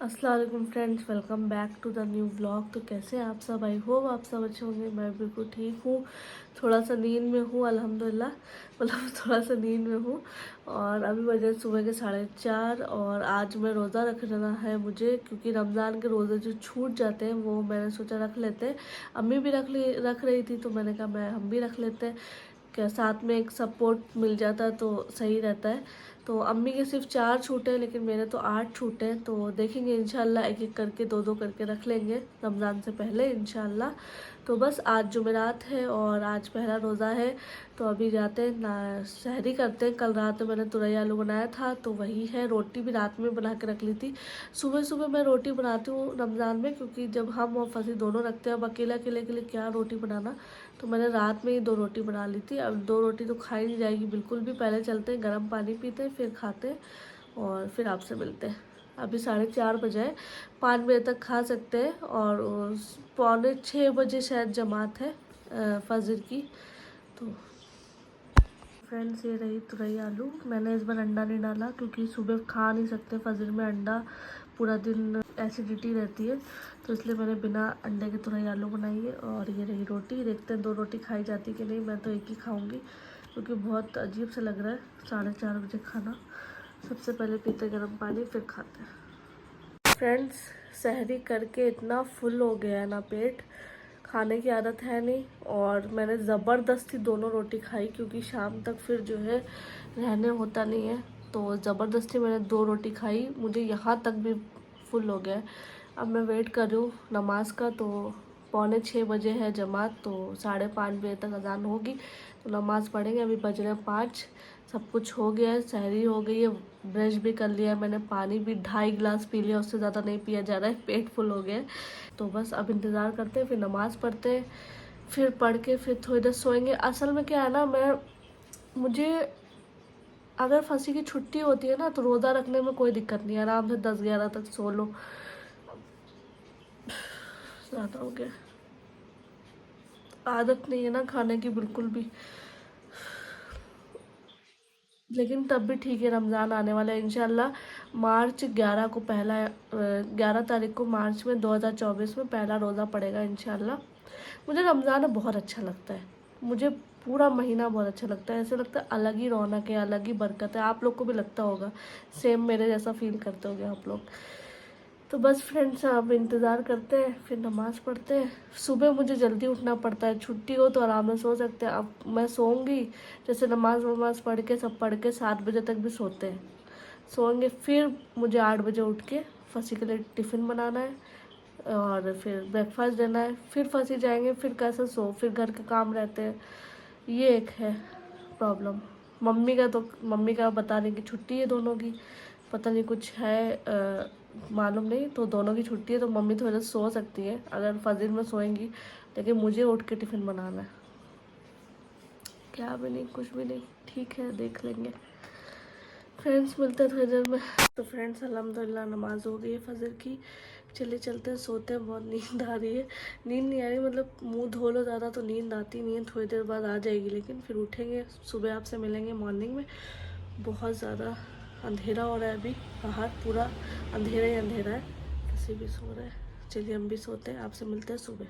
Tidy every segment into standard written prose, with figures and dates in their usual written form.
अस्सलाम वालेकुम friends, welcome back to the new vlog. तो कैसे हैं आप सब? आई होप आप सब अच्छे होंगे। मैं बिल्कुल ठीक हूँ, थोड़ा सा नींद में हूँ अल्हम्दुलिल्लाह। मतलब थोड़ा सा नींद में हूँ। और अभी बजे सुबह के 4:30 और आज मैं रोज़ा रखना है मुझे, क्योंकि रमज़ान के रोज़े जो छूट जाते हैं वो मैंने सोचा रख लेते हैं। अम्मी भी रख रही थी, तो मैंने कहा हम भी रख लेते हैं, क्या साथ में एक सपोर्ट मिल जाता है तो सही रहता है। तो अम्मी के सिर्फ 4 छूटे हैं, लेकिन मेरे तो 8 छूटे हैं। तो देखेंगे इंशाल्लाह, एक एक करके 2-2 करके रख लेंगे रमज़ान से पहले इंशाल्लाह। तो बस आज जुमेरात है और आज पहला रोज़ा है। तो अभी जाते हैं ना, सहरी करते हैं। कल रात में मैंने तुरई आलू बनाया था तो वही है। रोटी भी रात में बना के रख ली थी। सुबह सुबह मैं रोटी बनाती हूँ रमज़ान में, क्योंकि जब हम और फंसी दोनों रखते हैं, अब अकेले अकेले के लिए क्या रोटी बनाना। तो मैंने रात में ही 2 रोटी बना ली थी। अब 2 रोटी तो खाई नहीं जाएगी बिल्कुल भी। पहले चलते हैं, गर्म पानी पीते हैं, फिर खाते हैं और फिर आपसे मिलते हैं। अभी 4:30 बजे है, 5 बजे तक खा सकते हैं। और 5:45 बजे शायद जमात है फजर की। तो फ्रेंड्स, ये रही तुरई आलू। मैंने इस बार अंडा नहीं डाला, क्योंकि सुबह खा नहीं सकते फजर में अंडा, पूरा दिन एसिडिटी रहती है। तो इसलिए मैंने बिना अंडे के तुरई आलू बनाई है। और ये रही रोटी। देखते हैं 2 रोटी खाई जाती कि नहीं। मैं तो एक ही खाऊंगी, क्योंकि बहुत अजीब सा लग रहा है 4:30 बजे खाना। सबसे पहले पीते गर्म पानी, फिर खाते हैं। फ्रेंड्स, सहरी करके इतना फुल हो गया है ना पेट, खाने की आदत है नहीं। और मैंने ज़बरदस्ती 2 रोटी खाई, क्योंकि शाम तक फिर जो है रहने होता नहीं है। तो ज़बरदस्ती मैंने 2 रोटी खाई, मुझे यहाँ तक भी फुल हो गया है। अब मैं वेट कर रही हूँ नमाज का। तो 5:45 बजे है जमात, तो 5:30 बजे तक अजान होगी, तो नमाज़ पढ़ेंगे। अभी बज रहे 5। सब कुछ हो गया है, सहरी हो गई है, ब्रश भी कर लिया है मैंने, पानी भी 2.5 गिलास पी लिया, उससे ज़्यादा नहीं पिया जा रहा है, पेट फुल हो गया है। तो बस अब इंतज़ार करते हैं, फिर नमाज़ पढ़ते हैं, फिर पढ़ के फिर थोड़ी देर सोएंगे। असल में क्या है ना, मुझे अगर फंसी की छुट्टी होती है ना, तो रोज़ा रखने में कोई दिक्कत नहीं है, आराम से 10-11 तक सो लो। ज़्यादा हो गया, आदत नहीं है ना खाने की बिल्कुल भी। लेकिन तब भी ठीक है, रमज़ान आने वाला है इंशाल्लाह। मार्च 11 को 11 तारीख को मार्च में 2024 में पहला रोज़ा पड़ेगा इंशाल्लाह। मुझे रमज़ान बहुत अच्छा लगता है, मुझे पूरा महीना बहुत अच्छा लगता है। ऐसे लगता है अलग ही रौनक है, अलग ही बरकत है। आप लोग को भी लगता होगा, सेम मेरे जैसा फील करते होगे आप लोग। तो बस फ्रेंड्स, अब इंतज़ार करते हैं, फिर नमाज़ पढ़ते हैं। सुबह मुझे जल्दी उठना पड़ता है, छुट्टी हो तो आराम से सो सकते हैं। अब मैं सोऊंगी, जैसे नमाज वमाज पढ़ के सब पढ़ के 7 बजे तक भी सोते हैं, सोएंगे। फिर मुझे 8 बजे उठ के फंसी के लिए टिफ़िन बनाना है और फिर ब्रेकफास्ट देना है। फिर फंसी जाएंगे, फिर कैसे फिर घर के काम रहते हैं। ये एक है प्रॉब्लम। मम्मी का बता रही कि छुट्टी है दोनों की, पता नहीं कुछ है मालूम नहीं। तो दोनों की छुट्टी है, तो मम्मी थोड़ा देर सो सकती है अगर फजर में सोएंगी, लेकिन मुझे उठ के टिफ़िन बनाना है। क्या भी नहीं, कुछ भी नहीं, ठीक है, देख लेंगे। फ्रेंड्स, मिलते हैं थोड़ी देर में। तो फ्रेंड्स, अल्हम्दुलिल्लाह नमाज हो गई है फजर की। चलिए चलते हैं, सोते हैं, बहुत नींद आ रही है। नींद नहीं आ रही मतलब मुंह धो लो ज़्यादा तो नींद आती नहीं है, थोड़ी देर बाद आ जाएगी, लेकिन फिर उठेंगे। सुबह आपसे मिलेंगे मॉर्निंग में। बहुत ज़्यादा अंधेरा हो रहा है अभी, बाहर पूरा अंधेरा ही अंधेरा है, किसी भी सो रहा है। चलिए हम भी सोते हैं, आपसे मिलते हैं सुबह।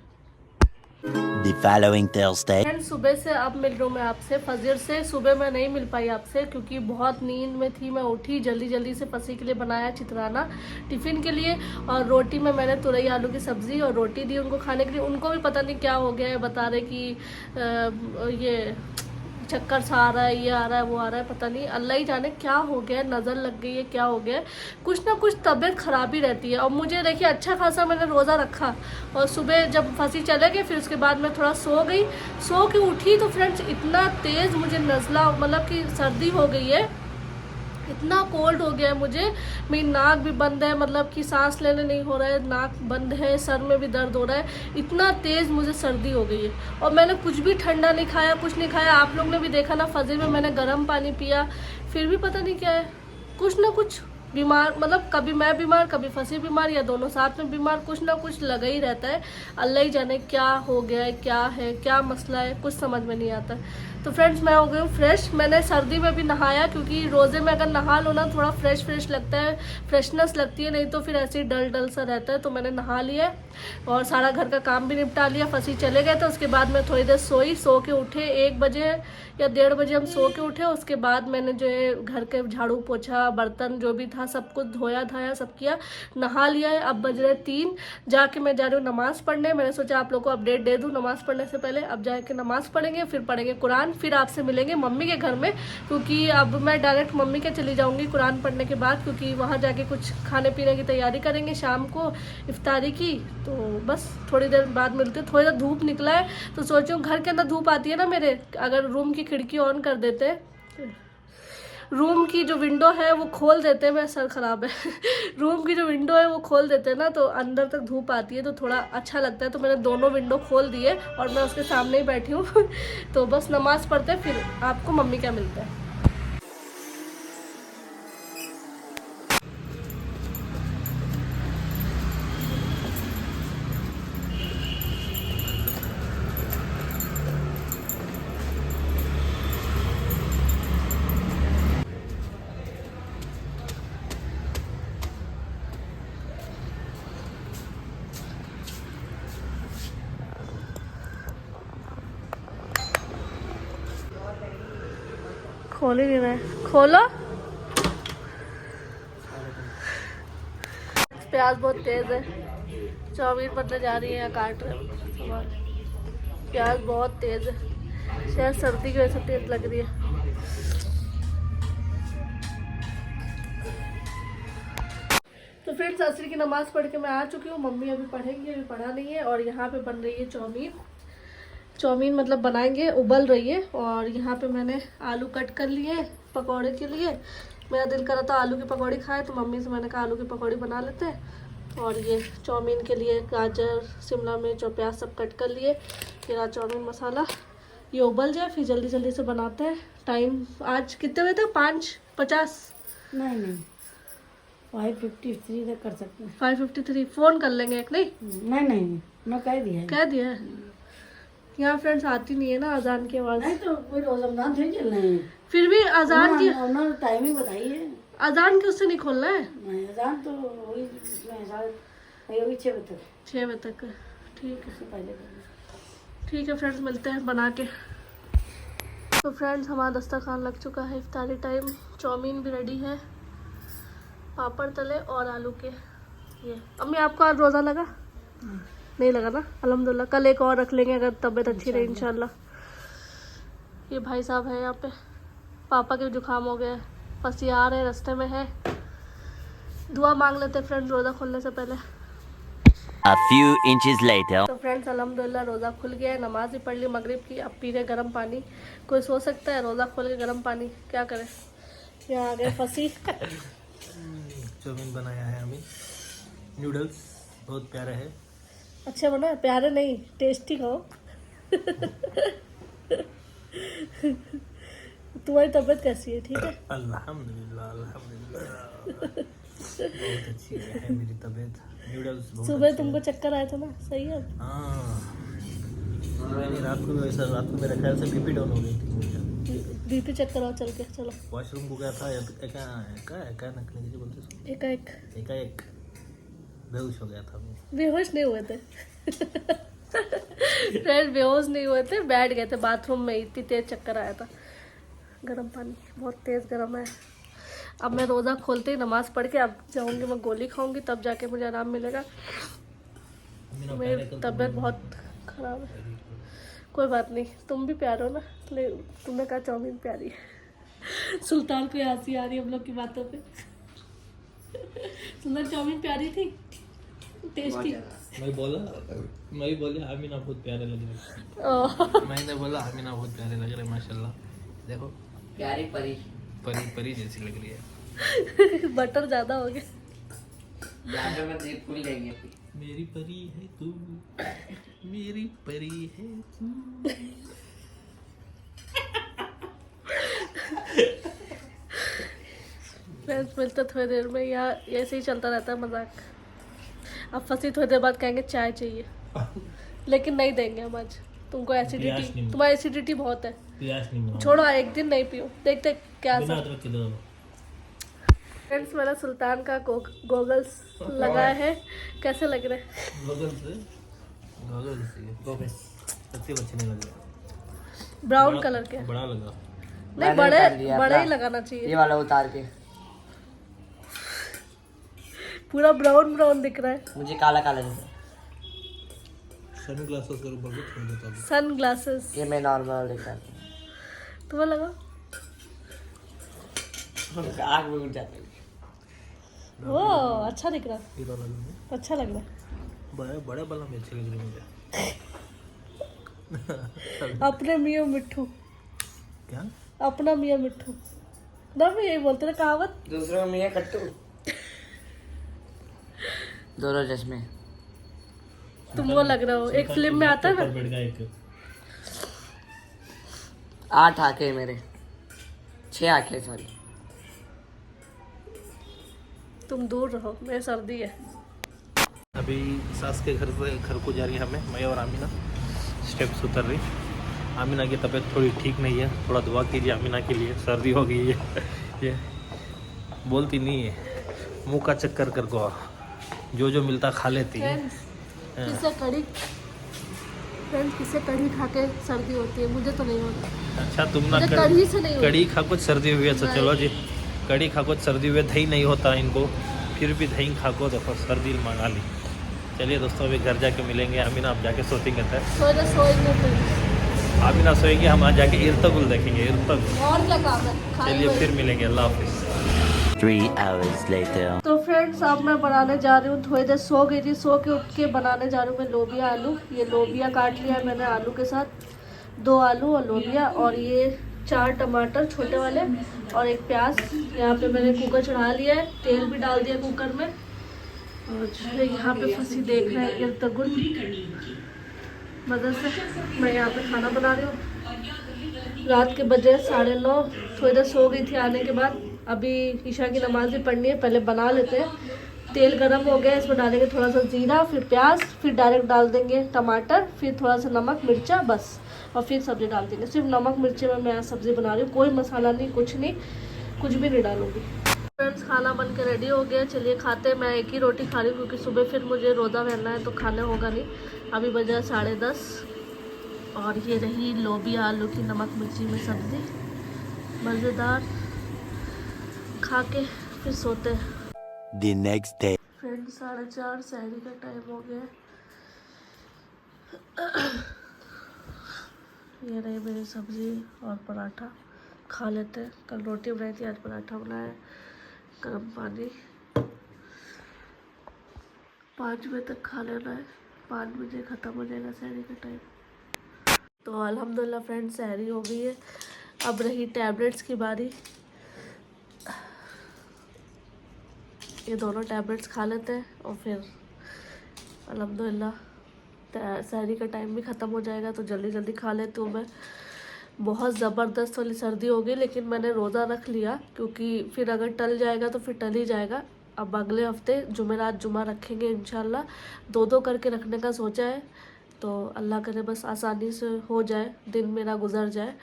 The following Thursday. फ्रेंड, सुबह से अब मिल रहा हूँ मैं आपसे। फजर से सुबह मैं नहीं मिल पाई आपसे, क्योंकि बहुत नींद में थी। मैं उठी जल्दी जल्दी से, फंसी के लिए बनाया चित्राना टिफ़िन के लिए, और रोटी में मैंने तुरई आलू की सब्ज़ी और रोटी दी उनको खाने के लिए। उनको भी पता नहीं क्या हो गया है, बता रहे कि ये चक्कर सा आ रहा है, ये आ रहा है, वो आ रहा है, पता नहीं, अल्लाह ही जाने क्या हो गया है, नज़र लग गई है, क्या हो गया है। कुछ ना कुछ तबीयत ख़राबी रहती है। और मुझे देखिए, अच्छा खासा मैंने रोज़ा रखा, और सुबह जब फंसी चले गए, फिर उसके बाद मैं थोड़ा सो गई। सो के उठी तो फ्रेंड्स, इतना तेज़ मुझे नज़ला, मतलब कि सर्दी हो गई है, इतना कोल्ड हो गया है मुझे। मेरी नाक भी बंद है, मतलब कि सांस लेने नहीं हो रहा है, नाक बंद है, सर में भी दर्द हो रहा है, इतना तेज़ मुझे सर्दी हो गई है। और मैंने कुछ भी ठंडा नहीं खाया, कुछ नहीं खाया। आप लोग ने भी देखा ना, फजर में मैंने गर्म पानी पिया, फिर भी पता नहीं क्या है, कुछ ना कुछ बीमार, मतलब कभी मैं बीमार, कभी फंसी बीमार, या दोनों साथ में बीमार, कुछ ना कुछ लगा ही रहता है। अल्लाह ही जाने क्या हो गया है, क्या है, क्या मसला है, कुछ समझ में नहीं आता। तो फ्रेंड्स मैं हो गई हूँ फ्रेश। मैंने सर्दी में भी नहाया क्योंकि रोज़े में अगर नहा लो ना थोड़ा फ्रेश लगता है, फ्रेशनेस लगती है, नहीं तो फिर ऐसे ही डल सा रहता है। तो मैंने नहा लिया और सारा घर का काम भी निपटा लिया। फंसी चले गए थे, उसके बाद मैं थोड़ी देर सोई, सो के उठे 1 बजे या 1:30 बजे हम सो के उठे। उसके बाद मैंने जो है घर के झाड़ू पोछा, बर्तन जो भी था सब कुछ धोया धाया सब किया, नहा लिया है। अब बज रहे 3, जाके मैं जा रही हूँ नमाज़ पढ़ने। मैंने सोचा आप लोग को अपडेट दे दूँ नमाज़ पढ़ने से पहले। अब जाके नमाज़ पढ़ेंगे, फिर पढ़ेंगे कुरान, फिर आपसे मिलेंगे मम्मी के घर में, क्योंकि अब मैं डायरेक्ट मम्मी के चली जाऊँगी कुरान पढ़ने के बाद, क्योंकि वहाँ जाके कुछ खाने पीने की तैयारी करेंगे शाम को इफ्तारी की। तो बस थोड़ी देर बाद मिलते। थोड़ी देर धूप निकला है तो सोचो घर के अंदर धूप आती है ना मेरे, अगर रूम की खिड़की ऑन कर देते, रूम की जो विंडो है वो खोल देते हैं, मेरा सर ख़राब है रूम की जो विंडो है वो खोल देते हैं ना, तो अंदर तक धूप आती है तो थोड़ा अच्छा लगता है। तो मैंने दोनों विंडो खोल दिए और मैं उसके सामने ही बैठी हूँ तो बस नमाज़ पढ़ते हैं, फिर आपको मम्मी क्या मिलता है। खोल ही नहीं रहा है, खोलो। प्याज बहुत तेज है, चाउमीन बनने जा रही है, या काट रहे हैं। प्याज बहुत तेज है, शायद सर्दी की वजह से तेज लग रही है। तो फ्रेंड्स असर की नमाज़ पढ़ के मैं आ चुकी हूँ। मम्मी अभी पढ़ेंगी, अभी पढ़ा नहीं है। और यहाँ पे बन रही है चाउमीन मतलब बनाएंगे, उबल रही है। और यहाँ पे मैंने आलू कट कर लिए पकौड़े के लिए। मेरा दिल करा था आलू की पकौड़ी खाए, तो मम्मी से मैंने कहा आलू की पकौड़ी बना लेते हैं। और ये चाउमीन के लिए गाजर, शिमला मिर्च और प्याज सब कट कर लिए। फिर आज चाउमीन मसाला ये उबल जाए, फिर जल्दी जल्दी से बनाते हैं। टाइम आज कितने बजे तक? 5:50? नहीं 5:53 तक कर सकते हैं। 5:53 फ़ोन कर लेंगे एक। नहीं मैं कह दिया है। यहाँ फ्रेंड्स आती नहीं है ना अजान की आवाज़। नहीं तो कोई रोज रमजान थोड़ी चल रहे हैं, फिर भी अजान की उन्होंने टाइमिंग बताई है। अजान की उससे नहीं खोलना है। नहीं अजान तो वही 6 बजे तक। 6 बजे तक ठीक है। उससे पहले करना। ठीक है फ्रेंड्स, मिलते हैं बना के। तो फ्रेंड्स हमारा दस्तरखान लग चुका है, इफ्तारी टाइम। चाउमीन भी रेडी है, पापड़ तले और आलू के ये। अम्मी आपको आज रोज़ा लगा? नहीं लगा ना, अल्हम्दुलिल्लाह। कल एक और रख लेंगे अगर तबीयत अच्छी रही इंशाल्लाह। ये भाई साहब है यहाँ पे, पापा के जुकाम हो गया है, बस ये आ रहे रास्ते में है। दुआ मांग लेते फ्रेंड्स रोज़ा खोलने से पहले। A few inches later. तो फ्रेंड्स अल्हम्दुलिल्लाह रोज़ा खुल गया है, नमाज भी पढ़ ली मगरिब की। अब पी रहे गर्म पानी। कोई सोच सकता है रोज़ा खोल के गर्म पानी, क्या करें। यहाँ आ गए फंसी चाउमीन बनाया है हमें, नूडल्स बहुत प्यारा है। अच्छे बना, प्यारे नहीं टेस्टी खाओ तुम्हारी तबीयत कैसी है? ठीक है अल्हम्दुलिल्लाह बहुत अच्छी है मेरी तबीयत। नूडल्स बहुत सुबह अच्छे तुमको हैं। चक्कर आया था ना, सही है। हाँ मैंने रात को वैसा, रात को मेरे ख्याल से बीपी डाउन हो गई थी। बीपी चेक कराओ चल के, चलो। वॉशरूम को गया था, एकाएक बोलते एकाएक बेहोश हो गया था मैं। बेहोश नहीं हुए थे फ्रेंड बेहोश नहीं हुए थे, बैठ गए थे बाथरूम में, इतनी तेज चक्कर आया था। गर्म पानी बहुत तेज़ गर्म है। अब मैं रोज़ा खोलते ही नमाज़ पढ़ के अब जाऊँगी, मैं गोली खाऊंगी, तब जाके मुझे आराम मिलेगा। मेरी तबीयत बहुत ख़राब है। कोई बात नहीं, तुम भी प्यार हो ना, इसलिए तुमने कहा चाउमीन प्यारी है सुल्तान को हंसी आ रही है हम लोग की बातों पे सुल्तान चाउमीन प्यारी थी, टेस्टी। मैं बोला आमीना बहुत प्यारे लग रहे। मैंने बोला आमीना बहुत प्यारे लग रहे, माशाल्लाह। देखो प्यारी परी जैसी लग रही है। बटर ज़्यादा हो गया। मेरी परी है तू, मेरी परी है तू। फ्रेंड्स मिलते थोड़ी देर में, या ऐसे ही चलता रहता है मजाक। अब फंसी, थोड़ी देर बाद कहेंगे चाय चाहिए लेकिन नहीं देंगे हम आज, तुमको प्यास एसिडिटी, नहीं। तुम्हारी एसिडिटी बहुत है। प्यास नहीं मिला। छोड़ो, एक दिन नहीं पियो, देखते क्या बिना असर। अदरक के दो। फ्रेंड्स, मेरा सुल्तान का गोगल्स लगाया है, कैसे लग रहे हैं? गोगल्स अच्छे नहीं लगे। ब्राउन कलर के। बड़ा लगा। नहीं, बड़े ही लगाना चाहिए। ये वाला उतार के पूरा ब्राउन ब्राउन दिख रहा है। मुझे काला काला दिख रहा सन ग्लासेस के ऊपर को छोड़ देता हूँ। सन ग्लासेस है। ये मैं नॉर्मल दिख रहा तुम्हें लगा? हूँ। आग में उठ जाती है। वो अच्छा दिख रहा है, हीरो लगा। अच्छा लग रहा है। बड़े बड़े बालों में अच्छे लग रहे मुझे। अपने मियाँ मिट्ठू, क्या? अपना मियाँ मिट्ठू ना, भी यही बोलते ना कहावत। दूसरों में ये कट्टू दोनों चश्मे। तुम वो लग रहा हो, एक फिल्म में आता है ना, बैठ गया एक। 8 आंखें मेरे, 6 आंखें सॉरी। तुम दूर रहो, मेरी सर्दी है। अभी सास के घर को जा रही है हमें, मैं और आमीना स्टेप्स उतर रही। आमीना की तबीयत थोड़ी ठीक नहीं है, थोड़ा दुआ कीजिए आमीना के लिए, सर्दी हो गई है। ये बोलती नहीं है, मुंह का चक्कर कर को जो मिलता खा लेती है। किससे कड़ी, फ्रेंड्स किससे कड़ी खा के सर्दी होती है? मुझे तो नहीं होती। अच्छा तुम ना मुझे कड़ी से नहीं होती। कड़ी खा कुछ सर्दी हुई है तो चलो जी, कड़ी खा कुछ सर्दी हुई है, दही नहीं होता इनको, फिर भी दही खा को देखो सर्दी मंगा ली। चलिए दोस्तों, अभी घर जाके मिलेंगे। आमीना आप जाके सोएंगे तक, सोएंगे फिर। आमीना सोएंगे, हम आज जाके इर्तगुल देखेंगे, इर्तगुल। और क्या काम है? चलिए फिर मिलेंगे, अल्लाह हाफिज़। 3 hours later. तो फ्रेंड्स, अब मैं बनाने जा रही हूँ, थोड़ी देर सो गई थी, सो के उठ के बनाने जा रही हूँ मैं लोबिया आलू। ये लोबिया काट लिया है मैंने आलू के साथ, 2 आलू और लोबिया, और ये 4 टमाटर छोटे वाले और एक प्याज। यहाँ पे मैंने कुकर चढ़ा लिया है, तेल भी डाल दिया कुकर में, और जो यहाँ पे फंसी देख रहे हैं इर्तगुल मदद से मैं यहाँ पे खाना बना रही हूँ। रात के बजे 9:30, थोड़ी देर सो गई थी आने के बाद। अभी ईशा की नमाज भी पढ़नी है, पहले बना लेते हैं। तेल गरम हो गया, इसमें डालेंगे थोड़ा सा जीरा, फिर प्याज, फिर डायरेक्ट डाल देंगे टमाटर, फिर थोड़ा सा नमक मिर्चा, बस, और फिर सब्ज़ी डाल देंगे। सिर्फ नमक मिर्ची में मैं सब्ज़ी बना रही हूँ, कोई मसाला नहीं, कुछ नहीं, कुछ भी नहीं डालूंगी। फ्रेंड्स, खाना बन के रेडी हो गया, चलिए खाते हैं। मैं एक ही रोटी खा रही हूँ क्योंकि सुबह फिर मुझे रोज़ा रहना है तो खाने होगा नहीं। अभी बजा 10:30 और ये रही लोबिया आलू की नमक मिर्ची में सब्ज़ी, मज़ेदार। खा के फिर सोते हैं। The next day. फ्रेंड्स, 4:30 सहरी का टाइम हो गया। ये रही मेरी सब्ज़ी और पराठा, खा लेते हैं। कल रोटी बनाई थी, आज पराठा बनाया। गर्म पानी 5 बजे तक खा लेना है, 5 बजे ख़त्म हो जाएगा सहरी का टाइम। तो अल्हम्दुलिल्लाह फ्रेंड्स, सहरी हो गई है। अब रही टैबलेट्स की बारी। ये दोनों टैबलेट्स खा लेते हैं और फिर अल्हम्दुलिल्लाह सहरी का टाइम भी ख़त्म हो जाएगा, तो जल्दी जल्दी खा लेती हूँ मैं। बहुत ज़बरदस्त वाली सर्दी हो गई, लेकिन मैंने रोज़ा रख लिया क्योंकि फिर अगर टल जाएगा तो फिर टल ही जाएगा। अब अगले हफ्ते जुमेरात जुमा रखेंगे इंशाल्लाह, 2 करके रखने का सोचा है। तो अल्लाह करे बस आसानी से हो जाए, दिन मेरा गुजर जाए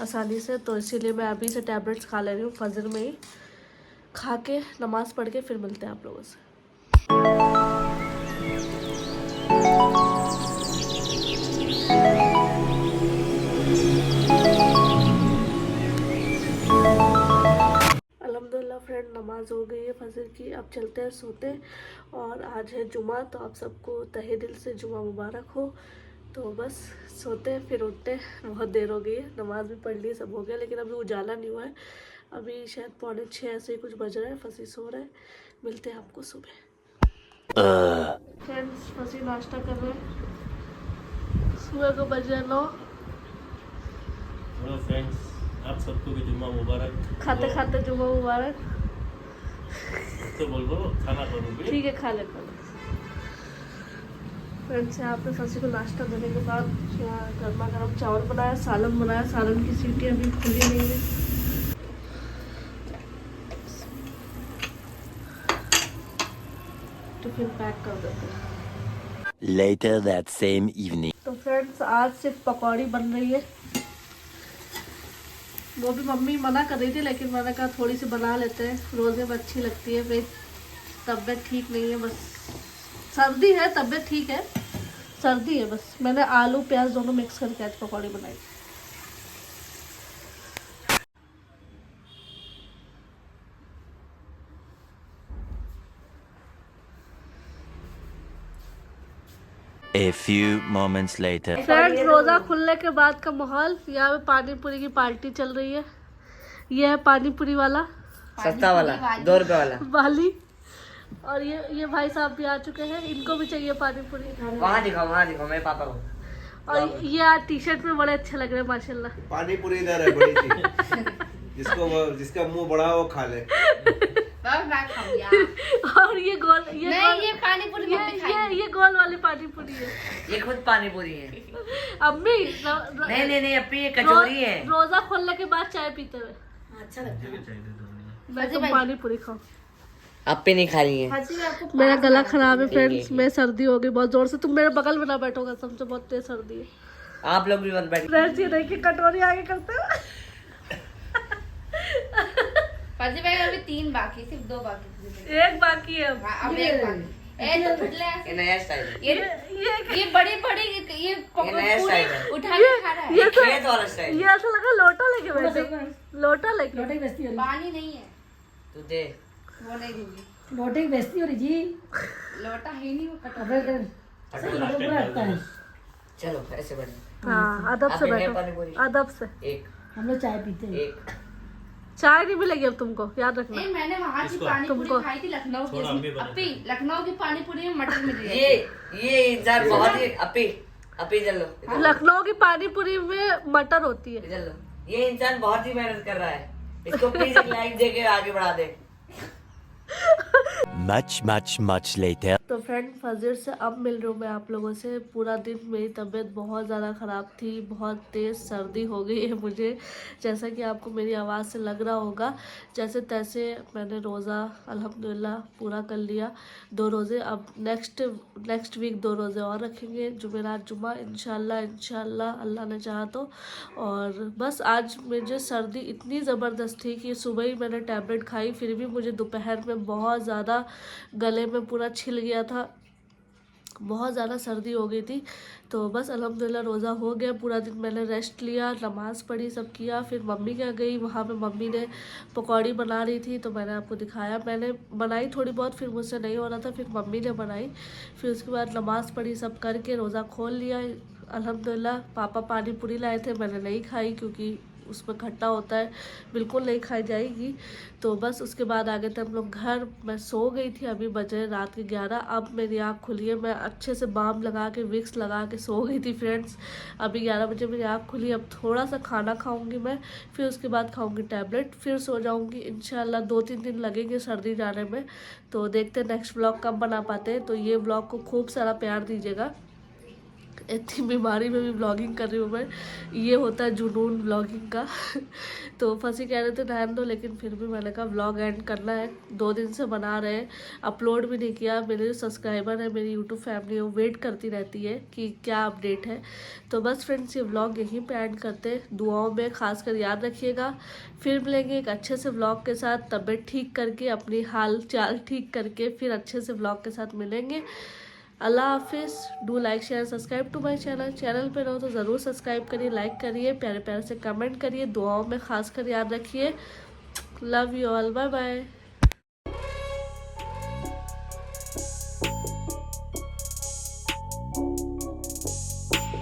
आसानी से। तो इसीलिए मैं अभी से टैबलेट्स खा ले रही हूँ, फजर में ही खा के नमाज़ पढ़ के फिर मिलते हैं आप लोगों से। अल्हम्दुलिल्लाह फ्रेंड, नमाज हो गई है फजर की, अब चलते हैं सोते। और आज है जुमा, तो आप सबको तहे दिल से जुमा मुबारक हो। तो बस सोते हैं, फिर उठते हैं। बहुत देर हो गई है, नमाज भी पढ़ ली, सब हो गया, लेकिन अभी उजाला नहीं हुआ है। अभी शायद 5:45 ऐसे ही कुछ बज रहा है, फंसी सो रहा है। मिलते हैं आपको सुबह। फ्रेंड्स, फंसी नाश्ता कर रहे हैं, सुबह को बजे 9। हेलो फ्रेंड्स, आप सबको भी जुम्मा मुबारक। खाते खाते जुमा मुबारक। तो बोल दो खाना करो। ठीक है, खा लेते हैं। फ्रेंड्स, यहाँ पे फंसी को नाश्ता देने के बाद यहाँ गर्मा गर्म चावल बनाया, सालन बनाया। सालन की सीटी अभी खुली नहीं है। टिफिन पैक कर देते हैं। Later that same evening. तो फ्रेंड्स आज सिर्फ पकौड़ी बन रही है, वो भी मम्मी मना कर रही थी लेकिन मैंने कहा थोड़ी सी बना लेते हैं, रोज़े में अच्छी लगती है। मेरी तबीयत ठीक नहीं है, बस सर्दी है, तबीयत ठीक है, सर्दी है बस। मैंने आलू प्याज दोनों मिक्स करके आज पकौड़ी बनाई। A few moments later. Friends रोज़ा खुलने के बाद का माहौल, यहाँ पे पानी पूरी की पार्टी चल रही है। ये है पानी पूरी वाला, सस्ता वाला 2 रुपए वाला वाली, और ये भाई साहब भी आ चुके हैं, इनको भी चाहिए पानी पूरी। वहाँ दिखाओ मेरे पापा को। और ये आज टी शर्ट में बड़े अच्छे लग रहे हैं माशाल्लाह। पानी पूरी इधर है बड़ी सी जिसका मुंह बड़ा है वो खा ले। और ये गोल, ये पानी पूरी ये गोल वाली पानी पूरी है। ये खुद पानी पूरी है। अम्मी नहीं अपी ये कचौरी है। रोजा खोलने के बाद चाय पीते हुए अच्छा लगता है। मैं तो पानी पूरी खाऊं। अपी नहीं खा रही है। मेरा गला खराब है फ्रेंड्स, मैं सर्दी हो गई बहुत जोर से। तुम मेरे बगल में ना बैठोगा, समझो बहुत तेज सर्दी है। आप लोग भी मत बैठिए। फ्रेंड्स ये देखिए कटोरी आगे करते हो। फर्जी भाई अभी 3 बाकी, सिर्फ 2 बाकी। एक बाकी है अब एक बाकी। तो फुटले ये नया स्टाइल है। ये बड़ी बड़ी ये नया स्टाइल है। उठा के खा रहा है। ये तो खेत वाला स्टाइल। ये ऐसा लगा लोटा लेके बैठे, लोटा लेके। पानी नहीं है, तू दे। वो नहीं दूंगी। लोटे की बेइज्जती हो रही जी। लोटा है नहीं, वो चलो ऐसे बैठ। हाँ अदब से बैठो, अदब से। एक हम लोग चाय पीते हैं। एक चाय नहीं मिलेगी अब तुमको, याद रखना। नहीं, मैंने वहाँ की पानी पूरी खाई थी लखनऊ की। अपी लखनऊ की पानी पूरी में मटर मिल रही है। ये इंसान बहुत ही अपी चल लो। लखनऊ की पानी पूरी में मटर होती है। चल लो। ये इंसान बहुत ही मेहनत कर रहा है, इसको प्लीज एक लाइक देके आगे बढ़ा दे। Much later. तो फ्रेंड फजर से अब मिल रही हूँ मैं आप लोगों से। पूरा दिन मेरी तबीयत बहुत ज़्यादा ख़राब थी, बहुत तेज़ सर्दी हो गई है मुझे, जैसा कि आपको मेरी आवाज़ से लग रहा होगा। जैसे तैसे मैंने रोज़ा अल्हम्दुलिल्लाह पूरा कर लिया, 2 रोज़े। अब नेक्स्ट वीक 2 रोज़े और रखेंगे, जुमेरात जुमा इंशाल्लाह अल्लाह ने चाहा तो। और बस आज मुझे सर्दी इतनी ज़बरदस्त थी कि सुबह ही मैंने टैबलेट खाई, फिर भी मुझे दोपहर में बहुत ज़्यादा गले में पूरा छिल गया था, बहुत ज़्यादा सर्दी हो गई थी। तो बस अल्हम्दुलिल्लाह रोज़ा हो गया, पूरा दिन मैंने रेस्ट लिया, नमाज़ पढ़ी, सब किया। फिर मम्मी क्या गई, वहाँ पे मम्मी ने पकौड़ी बना रही थी तो मैंने आपको दिखाया। मैंने बनाई थोड़ी बहुत, फिर मुझसे नहीं हो रहा था, फिर मम्मी ने बनाई। फिर उसके बाद नमाज़ पढ़ी, सब करके रोज़ा खोल लिया अल्हम्दुलिल्लाह। पापा पानी पूरी लाए थे, मैंने नहीं खाई क्योंकि उसमें खट्टा होता है, बिल्कुल नहीं खाई जाएगी। तो बस उसके बाद आ गए थे हम लोग घर। मैं सो गई थी, अभी बजे रात के 11। अब मेरी आँख खुली है, मैं अच्छे से बाम लगा के विक्स लगा के सो गई थी फ्रेंड्स। अभी 11 बजे मेरी आँख खुली। अब थोड़ा सा खाना खाऊंगी मैं, फिर उसके बाद खाऊंगी टैबलेट, फिर सो जाऊंगी इंशाल्लाह। 2-3 दिन लगेंगे सर्दी जाने में, तो देखते हैं नेक्स्ट व्लॉग कब बना पाते हैं। तो ये व्लॉग को खूब सारा प्यार दीजिएगा। इतनी बीमारी में भी व्लॉगिंग कर रही हूँ मैं, ये होता है जुनून व्लॉगिंग का। तो फंसी कह रहे थे रहने दो, लेकिन फिर भी मैंने कहा व्लॉग एंड करना है। 2 दिन से बना रहे हैं, अपलोड भी नहीं किया। मेरे जो सब्सक्राइबर है, मेरी यूट्यूब फैमिली, वो वेट करती रहती है कि क्या अपडेट है। तो बस फ्रेंड्स ये व्लॉग यहीं पे एंड करते हैं। दुआओं में खासकर याद रखिएगा। फिर मिलेंगे एक अच्छे से व्लॉग के साथ, तबीयत ठीक करके, अपनी हाल चाल ठीक करके, फिर अच्छे से व्लॉग के साथ मिलेंगे। अल्लाह हाफिज़। Do like share subscribe to my channel पे रहो तो ज़रूर सब्सक्राइब करिए, लाइक करिए, प्यारे प्यारे से कमेंट करिए, दुआओं में खास कर याद रखिए। Love you all, bye bye.